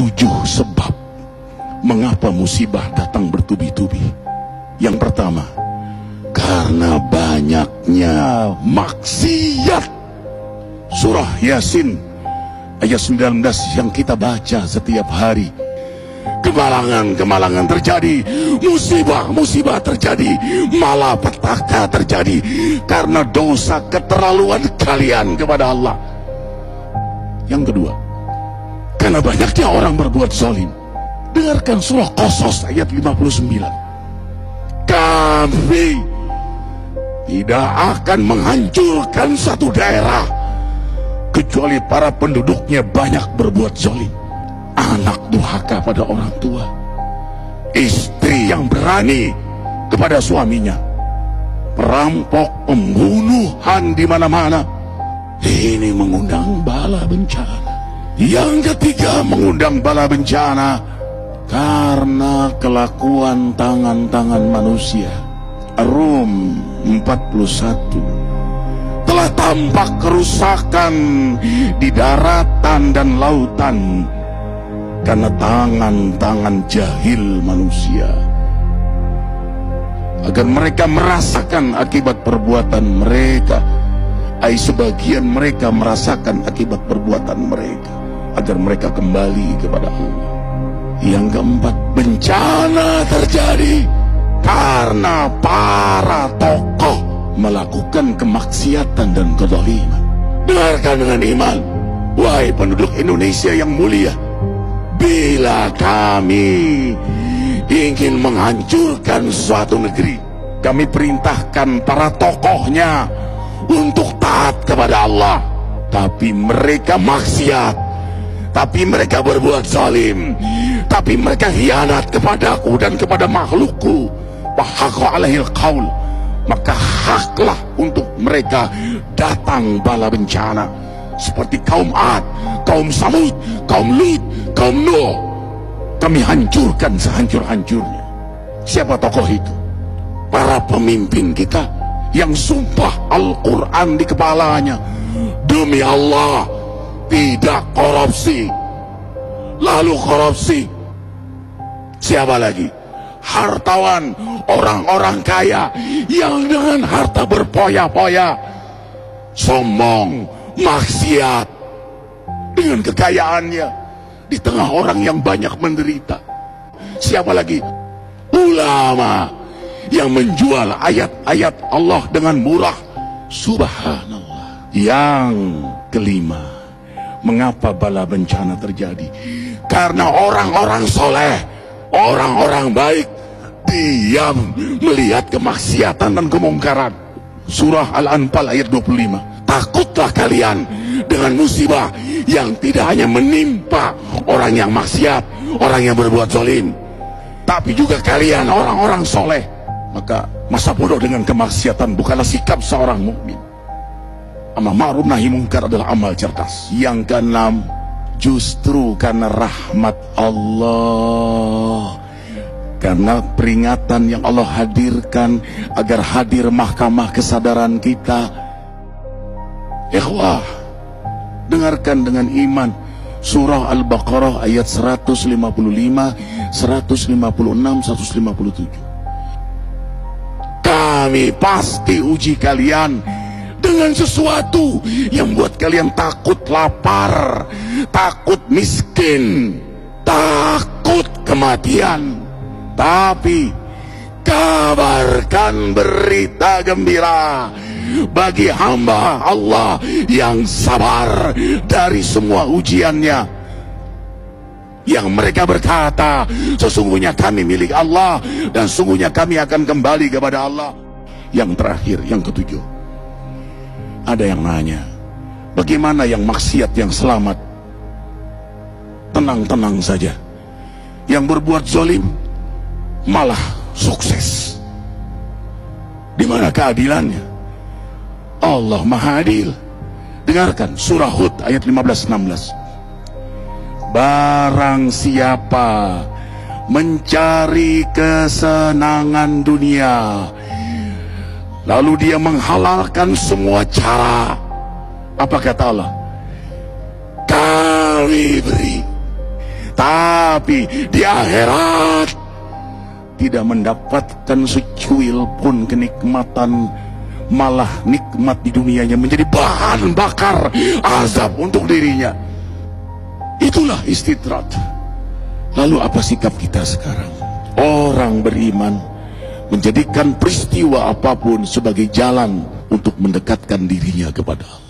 7 sebab mengapa musibah datang bertubi-tubi. Yang pertama, karena banyaknya maksiat. Surah Yasin ayat 19 yang kita baca setiap hari. Kemalangan terjadi, musibah terjadi, malapetaka terjadi karena dosa keterlaluan kalian kepada Allah. Yang kedua, karena banyaknya orang berbuat zalim. Dengarkan surah Qasas ayat 59. Kami tidak akan menghancurkan satu daerah kecuali para penduduknya banyak berbuat zalim. Anak durhaka pada orang tua, istri yang berani kepada suaminya, perampok, pembunuhan di mana-mana. Ini mengundang bala bencana. Yang ketiga, mengundang bala bencana karena kelakuan tangan-tangan manusia. Rum 41. Telah tampak kerusakan di daratan dan lautan karena tangan-tangan jahil manusia, agar mereka merasakan akibat perbuatan mereka. Sebagian mereka merasakan akibat perbuatan mereka, agar mereka kembali kepada Allah. Yang keempat, bencana terjadi karena para tokoh melakukan kemaksiatan dan kezaliman. Dengarkan dengan iman, wahai penduduk Indonesia yang mulia. Bila kami ingin menghancurkan suatu negeri, kami perintahkan para tokohnya untuk taat kepada Allah, tapi mereka maksiat, tapi mereka berbuat zalim, tapi mereka khianat kepadaku dan kepada makhlukku. Fahaqa alaihil qaul, maka haklah untuk mereka datang bala bencana seperti kaum Ad, kaum Samud, kaum Lut, kaum Nuh. Kami hancurkan sehancur-hancurnya. Siapa tokoh itu? Para pemimpin kita yang sumpah Al-Quran di kepalanya, demi Allah tidak korupsi. Lalu korupsi. Siapa lagi? Hartawan, orang-orang kaya yang dengan harta berpoya-poya, sombong, maksiat dengan kekayaannya di tengah orang yang banyak menderita. Siapa lagi? Ulama yang menjual ayat-ayat Allah dengan murah. Subhanallah. Yang kelima, mengapa bala bencana terjadi? Karena orang-orang soleh, orang-orang baik diam melihat kemaksiatan dan kemungkaran. Surah Al-Anfal ayat 25. Takutlah kalian dengan musibah yang tidak hanya menimpa orang yang maksiat, orang yang berbuat zalim, tapi juga kalian orang-orang soleh. Maka masa bodoh dengan kemaksiatan bukanlah sikap seorang mukmin. Amar ma'ruf nahi mungkar adalah amal cerdas. Yang keenam, justru karena rahmat Allah, karena peringatan yang Allah hadirkan agar hadir mahkamah kesadaran kita. Ikhwah, dengarkan dengan iman surah Al-Baqarah ayat 155, 156, 157. Kami pasti uji kalian dengan sesuatu yang buat kalian takut lapar, takut miskin, takut kematian. Tapi kabarkan berita gembira bagi hamba Allah yang sabar dari semua ujiannya, yang mereka berkata, sesungguhnya kami milik Allah dan sungguhnya kami akan kembali kepada Allah. Yang terakhir, yang ketujuh, ada yang nanya, bagaimana yang maksiat yang selamat? Tenang-tenang saja. Yang berbuat zalim malah sukses. Di mana keadilannya? Allah Maha Adil. Dengarkan surah Hud ayat 15-16. Barang siapa mencari kesenangan dunia, lalu dia menghalalkan semua cara, apa kata Allah? Kami beri. Tapi di akhirat tidak mendapatkan secuil pun kenikmatan, malah nikmat di dunianya menjadi bahan bakar azab untuk dirinya. Itulah istidrat. Lalu apa sikap kita sekarang? Orang beriman menjadikan peristiwa apapun sebagai jalan untuk mendekatkan dirinya kepada Allah.